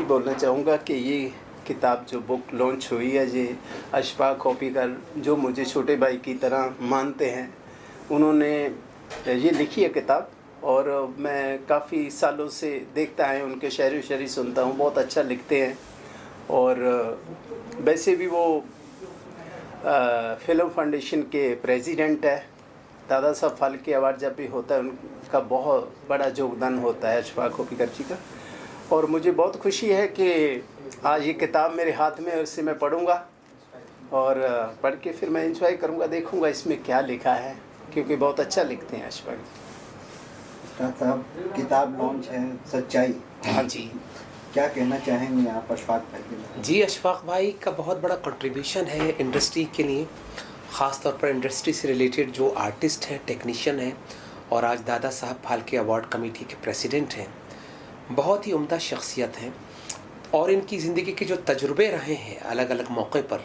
यही बोलना चाहूँगा कि ये किताब जो बुक लॉन्च हुई है, ये अशफाक खोपीकर जो मुझे छोटे भाई की तरह मानते हैं, उन्होंने ये लिखी है किताब। और मैं काफ़ी सालों से देखता है, उनके शायरी शायरी सुनता हूँ, बहुत अच्छा लिखते हैं। और वैसे भी वो फिल्म फाउंडेशन के प्रेसिडेंट है। दादा साहब फाल्के अवार्ड जब भी होता है, उनका बहुत बड़ा योगदान होता है अशफाक खोपीकर जी का। और मुझे बहुत खुशी है कि आज ये किताब मेरे हाथ में है, उससे मैं पढ़ूँगा और पढ़ के फिर मैं एंजॉय करूँगा, देखूँगा इसमें क्या लिखा है, क्योंकि बहुत अच्छा लिखते हैं अशफाक जी। उस्ताद साहब, किताब लॉन्च है सच्चाई। हाँ जी, क्या कहना चाहेंगे आप अशफाक भाई के बारे में? जी अशफाक भाई का बहुत बड़ा कंट्रीब्यूशन है इंडस्ट्री के लिए, ख़ास तौर पर इंडस्ट्री से रिलेटेड जो आर्टिस्ट हैं, टेक्नीशियन हैं, और आज दादा साहब फाल्के अवार्ड कमेटी के प्रेसिडेंट हैं। बहुत ही उम्दा शख्सियत हैं और इनकी ज़िंदगी के जो तजुर्बे रहे हैं अलग अलग मौक़े पर,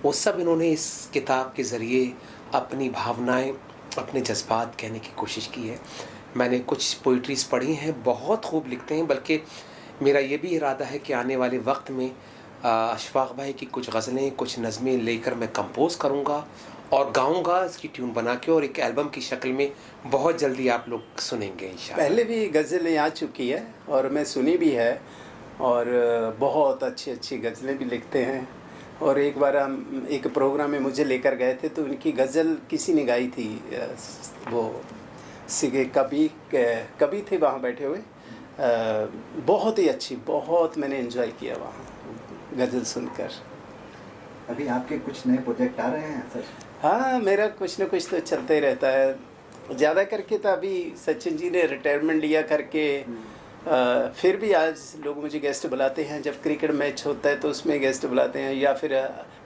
वो सब इन्होंने इस किताब के ज़रिए अपनी भावनाएं, अपने जज्बात कहने की कोशिश की है। मैंने कुछ पोइट्रीज़ पढ़ी हैं, बहुत खूब लिखते हैं। बल्कि मेरा ये भी इरादा है कि आने वाले वक्त में अशफाक भाई की कुछ गज़लें, कुछ नज़में लेकर मैं कंपोज़ करूँगा और गाऊँगा इसकी ट्यून बना के, और एक एल्बम की शक्ल में बहुत जल्दी आप लोग सुनेंगे इंशाअल्लाह। पहले भी गज़लें आ चुकी है और मैं सुनी भी है, और बहुत अच्छी अच्छी गज़लें भी लिखते हैं। और एक बार हम एक प्रोग्राम में मुझे लेकर गए थे, तो उनकी गज़ल किसी ने गाई थी, वो सिगे कभी थे वहाँ बैठे हुए। बहुत ही अच्छी, बहुत मैंने एंजॉय किया वहाँ गज़ल सुनकर। अभी आपके कुछ नए प्रोजेक्ट आ रहे हैं सर? हाँ, मेरा कुछ ना कुछ तो चलता ही रहता है। ज़्यादा करके तो अभी सचिन जी ने रिटायरमेंट लिया करके, फिर भी आज लोग मुझे गेस्ट बुलाते हैं। जब क्रिकेट मैच होता है तो उसमें गेस्ट बुलाते हैं, या फिर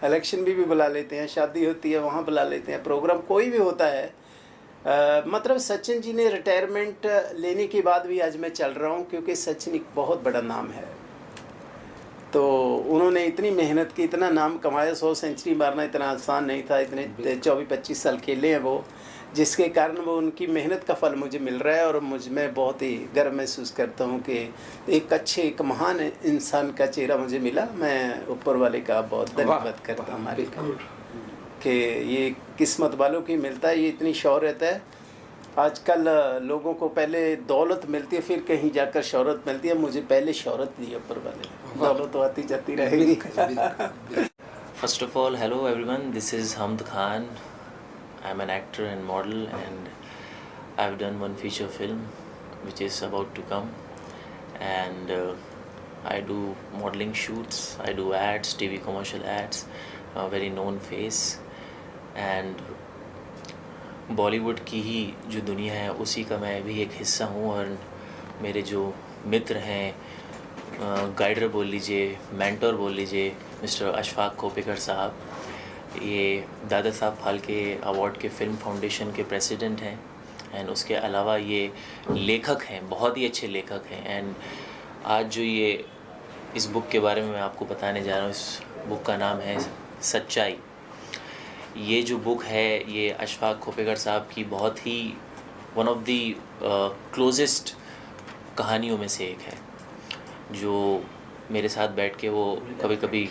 इलेक्शन भी बुला लेते हैं, शादी होती है वहाँ बुला लेते हैं, प्रोग्राम कोई भी होता है। मतलब सचिन जी ने रिटायरमेंट लेने के बाद भी आज मैं चल रहा हूँ, क्योंकि सचिन एक बहुत बड़ा नाम है। तो उन्होंने इतनी मेहनत की, इतना नाम कमाया, 100 सेंचुरी मारना इतना आसान नहीं था। इतने 24-25 साल खेले हैं वो, जिसके कारण वो उनकी मेहनत का फल मुझे मिल रहा है। और मुझ में बहुत ही गर्व महसूस करता हूँ कि एक महान इंसान का चेहरा मुझे मिला। मैं ऊपर वाले का बहुत धन्यवाद करता हूँ हमारे कि ये किस्मत वालों की मिलता है। ये इतनी शौहरत है आजकल, लोगों को पहले दौलत मिलती है, फिर कहीं जाकर शौहरत मिलती है। मुझे पहले शौहरत दी ऊपर वाले, दौलत तो आती जाती रहेगी। First of all, hello everyone, this is Hamd Khan. I'm an actor and model, and I've done one feature film which is about to come, and I do modeling shoots, I do ads, TV commercial ads, a very known face, and Bollywood की ही जो दुनिया है उसी का मैं भी एक हिस्सा हूँ। और मेरे जो मित्र हैं, गाइडर बोल लीजिए, मेंटोर बोल लीजिए, मिस्टर अशफाक खोपीकर साहब, ये दादा साहब फाल्के अवार्ड के फिल्म फाउंडेशन के प्रेसिडेंट हैं। एंड उसके अलावा ये लेखक हैं, बहुत ही अच्छे लेखक हैं। एंड आज जो ये इस बुक के बारे में मैं आपको बताने जा रहा हूँ, इस बुक का नाम है सच्चाई। ये जो बुक है, ये अशफाक खोपीकर साहब की बहुत ही वन ऑफ दी क्लोजेस्ट कहानियों में से एक है, जो मेरे साथ बैठ के वो कभी कभी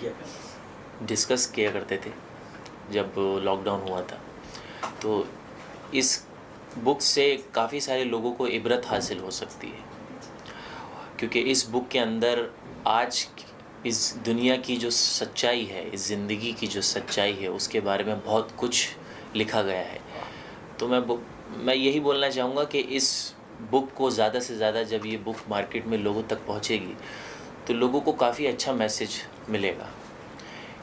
डिस्कस किया करते थे जब लॉकडाउन हुआ था। तो इस बुक से काफ़ी सारे लोगों को इबरत हासिल हो सकती है, क्योंकि इस बुक के अंदर आज इस दुनिया की जो सच्चाई है, इस ज़िंदगी की जो सच्चाई है, उसके बारे में बहुत कुछ लिखा गया है। तो मैं यही बोलना चाहूँगा कि इस बुक को ज़्यादा से ज़्यादा जब ये बुक मार्केट में लोगों तक पहुँचेगी तो लोगों को काफ़ी अच्छा मैसेज मिलेगा,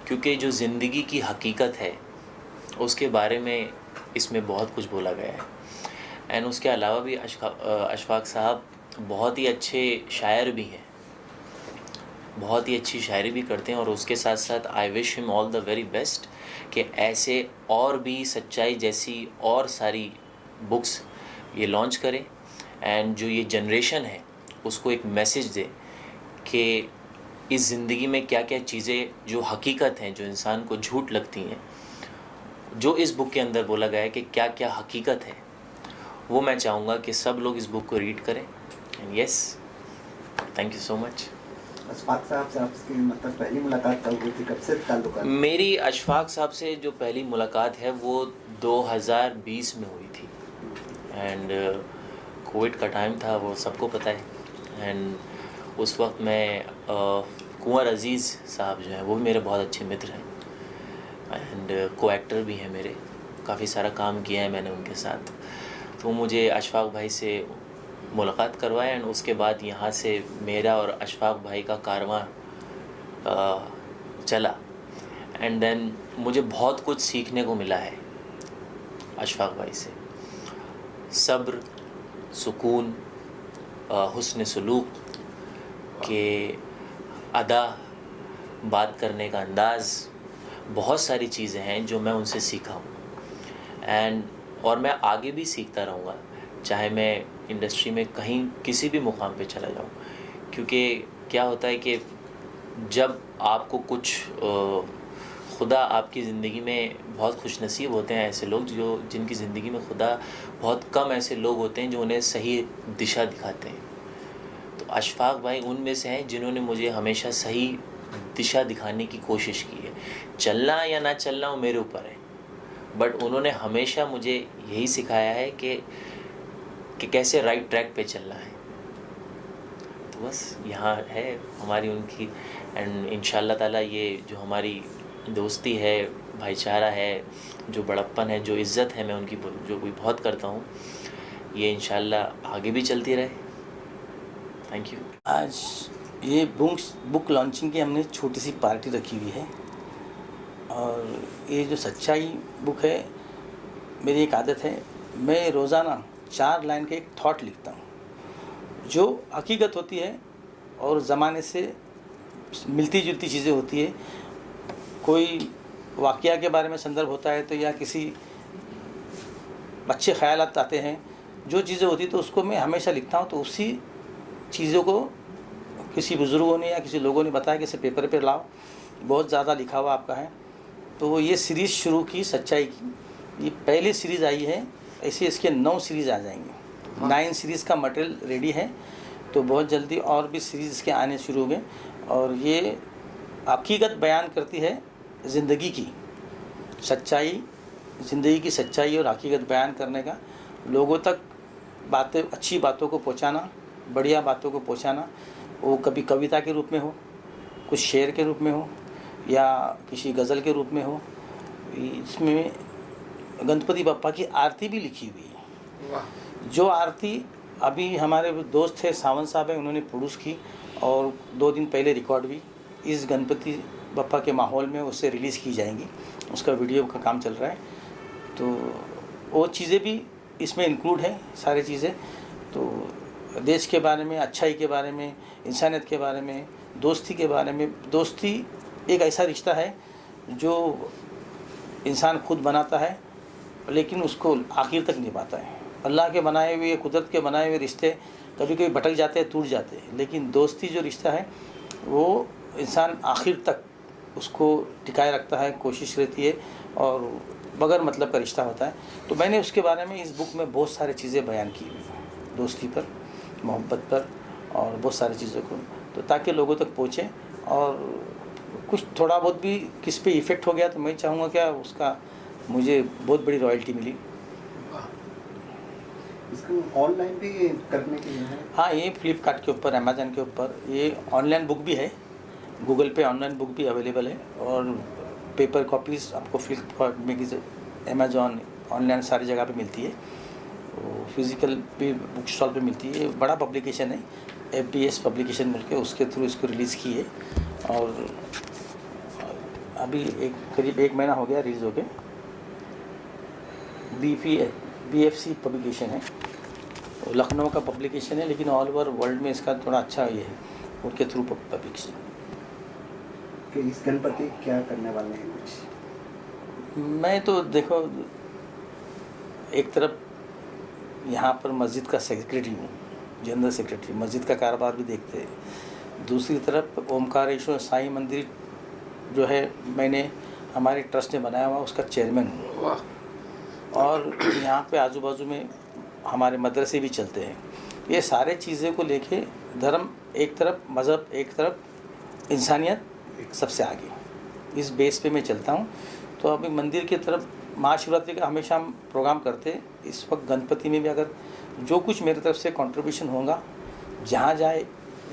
क्योंकि जो ज़िंदगी की हकीकत है उसके बारे में इसमें बहुत कुछ बोला गया है। एंड उसके अलावा भी अशफाक साहब बहुत ही अच्छे शायर भी हैं, बहुत ही अच्छी शायरी भी करते हैं। और उसके साथ साथ I wish him all the very best कि ऐसे और भी सच्चाई जैसी और सारी बुक्स ये लॉन्च करें, एंड जो ये जनरेशन है उसको एक मैसेज दे कि इस ज़िंदगी में क्या क्या चीज़ें जो हकीकत हैं, जो इंसान को झूठ लगती हैं, जो इस बुक के अंदर बोला गया है कि क्या क्या हकीकत है, वो मैं चाहूँगा कि सब लोग इस बुक को रीड करें। And yes, thank you so much. Ashfaq साहब से आपकी मतलब पहली मुलाकात कब हुई थी, कब से ताल्लुक है? मेरी अशफाक साहब से जो पहली मुलाकात है वो 2020 में हुई थी एंड कोविड का टाइम था, वो सबको पता है। एंड उस वक्त मैं कुंवर अज़ीज़ साहब जो हैं वो भी मेरे बहुत अच्छे मित्र हैं एंड को एक्टर भी हैं मेरे, काफ़ी सारा काम किया है मैंने उनके साथ। तो मुझे अशफाक भाई से मुलाकात करवाया एंड उसके बाद यहाँ से मेरा और अशफाक भाई का कारवां चला एंड देन मुझे बहुत कुछ सीखने को मिला है अशफाक भाई से। सब्र, सुकून, हुस्न सलूक के अदा, बात करने का अंदाज़, बहुत सारी चीज़ें हैं जो मैं उनसे सीखा हूँ और मैं आगे भी सीखता रहूँगा, चाहे मैं इंडस्ट्री में कहीं किसी भी मुकाम पे चला जाऊँ। क्योंकि क्या होता है कि जब आपको कुछ खुदा आपकी ज़िंदगी में बहुत खुशनसीब होते हैं ऐसे लोग जिनकी ज़िंदगी में खुदा बहुत कम ऐसे लोग होते हैं जो उन्हें सही दिशा दिखाते हैं। तो अशफाक भाई उनमें से हैं जिन्होंने मुझे हमेशा सही दिशा दिखाने की कोशिश की है। चलना या ना चलना वो मेरे ऊपर है, बट उन्होंने हमेशा मुझे यही सिखाया है कि कैसे राइट ट्रैक पे चलना है। तो बस यहाँ है हमारी उनकी एंड इंशाल्लाह ताला ये जो हमारी दोस्ती है, भाईचारा है, जो बड़प्पन है, जो इज़्ज़त है मैं उनकी जो भी बहुत करता हूँ, ये इंशाल्लाह आगे भी चलती रहे। Thank you. आज ये बुक लॉन्चिंग की हमने छोटी सी पार्टी रखी हुई है और ये जो सच्चाई बुक है, मेरी एक आदत है, मैं रोज़ाना 4 लाइन के एक थॉट लिखता हूँ जो हकीकत होती है और ज़माने से मिलती जुलती चीज़ें होती है। कोई वाक़या के बारे में संदर्भ होता है तो या किसी अच्छे ख़यालात आते हैं, जो चीज़ें होती तो उसको मैं हमेशा लिखता हूँ। तो उसी चीज़ों को किसी बुज़ुर्गों ने या किसी लोगों ने बताया कि इसे पेपर पे लाओ, बहुत ज़्यादा लिखा हुआ आपका है। तो ये सीरीज़ शुरू की सच्चाई की, ये पहली सीरीज़ आई है, ऐसे इसके 9 सीरीज़ आ जाएंगे। 9 सीरीज़ का मटेरियल रेडी है, तो बहुत जल्दी और भी सीरीज़ इसके आने शुरू हो गए। और ये हकीकत बयान करती है ज़िंदगी की सच्चाई, ज़िंदगी की सच्चाई और हकीकत बयान करने का, लोगों तक बातें, अच्छी बातों को पहुंचाना, बढ़िया बातों को पहुंचाना। वो कभी कविता के रूप में हो, कुछ शेर के रूप में हो या किसी गज़ल के रूप में हो। इसमें गणपति बप्पा की आरती भी लिखी हुई है, जो आरती अभी हमारे दोस्त थे सावंत साहब हैं, उन्होंने प्रोड्यूस की और 2 दिन पहले रिकॉर्ड भी इस गणपति बप्पा के माहौल में उससे रिलीज़ की जाएंगी। उसका वीडियो का काम चल रहा है, तो वो चीज़ें भी इसमें इंक्लूड है, सारी चीज़ें। तो देश के बारे में, अच्छाई के बारे में, इंसानियत के बारे में, दोस्ती के बारे में। दोस्ती एक ऐसा रिश्ता है जो इंसान खुद बनाता है लेकिन उसको आखिर तक निभाता है। अल्लाह के बनाए हुए, कुदरत के बनाए हुए रिश्ते कभी कभी भटक जाते हैं, टूट जाते हैं, लेकिन दोस्ती जो रिश्ता है वो इंसान आखिर तक उसको टिकाए रखता है, कोशिश रहती है और बगैर मतलब का रिश्ता होता है। तो मैंने उसके बारे में इस बुक में बहुत सारी चीज़ें बयान की हुई, दोस्ती पर, मोहब्बत पर और बहुत सारी चीज़ों को, तो ताकि लोगों तक पहुँचे। और कुछ थोड़ा बहुत भी किस पे इफ़ेक्ट हो गया तो मैं चाहूँगा क्या उसका मुझे बहुत बड़ी रॉयल्टी मिली। इसको ऑनलाइन भी करने के लिए है? हाँ, ये फ्लिपकार्ट के ऊपर, अमेज़न के ऊपर, ये ऑनलाइन बुक भी है, गूगल पे ऑनलाइन बुक भी अवेलेबल है और पेपर कॉपीज़ आपको फ्लिपकार्ट में, अमेज़ॉन, ऑनलाइन सारी जगह पे मिलती है। तो फिज़िकल भी बुक स्टॉल पे मिलती है। बड़ा पब्लिकेशन है, FBS पब्लिकेशन मिल के उसके थ्रू इसको रिलीज़ की है और अभी करीब 1 महीना हो गया रिलीज़ हो के। BFC पब्लिकेशन है, तो लखनऊ का पब्लिकेशन है, लेकिन ऑल ओवर वर्ल्ड में इसका थोड़ा अच्छा ये है, उनके थ्रू पब्लिकेशन। कि इस गणपति क्या करने वाले हैं कुछ? मैं तो देखो, एक तरफ यहाँ पर मस्जिद का सेक्रेटरी हूँ, जनरल सेक्रेटरी, मस्जिद का कारोबार भी देखते हैं। दूसरी तरफ ओमकारेश्वर साईं मंदिर जो है, मैंने हमारे ट्रस्ट ने बनाया हुआ, उसका चेयरमैन हूँ। और यहाँ पे आजू बाजू में हमारे मदरसे भी चलते हैं। ये सारे चीज़ें को लेके, धर्म एक तरफ, मज़हब एक तरफ, इंसानियत सबसे आगे, इस बेस पे मैं चलता हूँ। तो अभी मंदिर की तरफ महाशिवरात्रि का हमेशा हम प्रोग्राम करते हैं। इस वक्त गणपति में भी अगर जो कुछ मेरी तरफ से कंट्रीब्यूशन होगा, जहाँ जाए,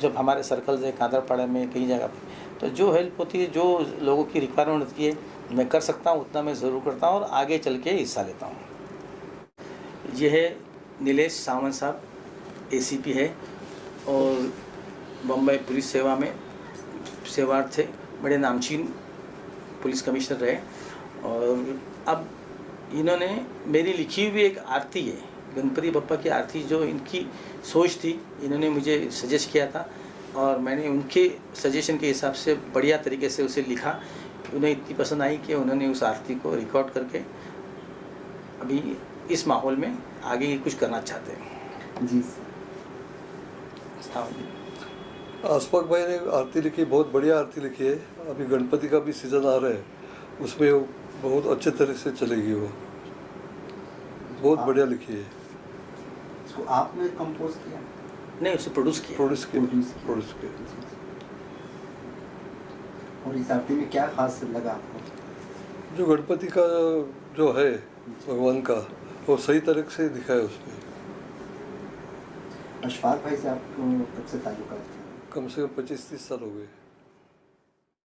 जब हमारे सर्कल्स है कादरपाड़ा में कई जगह पे, तो जो हेल्प होती है, जो लोगों की रिक्वायरमेंट होती है, मैं कर सकता हूँ उतना मैं ज़रूर करता हूँ और आगे चल के हिस्सा लेता हूँ। ये है नीलेश सावंत साहब, ACP है और बम्बई पुलिस सेवा में सेवारत थे, बड़े नामचीन पुलिस कमिश्नर रहे। और अब इन्होंने मेरी लिखी हुई एक आरती है, गणपति बप्पा की आरती, जो इनकी सोच थी, इन्होंने मुझे सजेस्ट किया था और मैंने उनके सजेशन के हिसाब से बढ़िया तरीके से उसे लिखा। उन्हें इतनी पसंद आई कि उन्होंने उस आरती को रिकॉर्ड करके अभी इस माहौल में आगे कुछ करना चाहते हैं। जी आसपाक भाई ने आरती लिखी, बहुत बढ़िया आरती लिखी है। अभी गणपति का भी सीज़न आ रहा है, उसमें वो बहुत अच्छे तरह से चलेगी, वो बहुत बढ़िया लिखी है। इसको आपने कंपोज किया? नहीं, उसे प्रोड्यूस किया। प्रोड्यूस किया। और इस आरती में क्या खास लगा आपको? जो गणपति का जो है भगवान का, वो सही तरह से दिखाया उसमें। अशफाक भाई से आपको कब से ताल्लुकात थे? कम से कम 25-30 साल हो गए।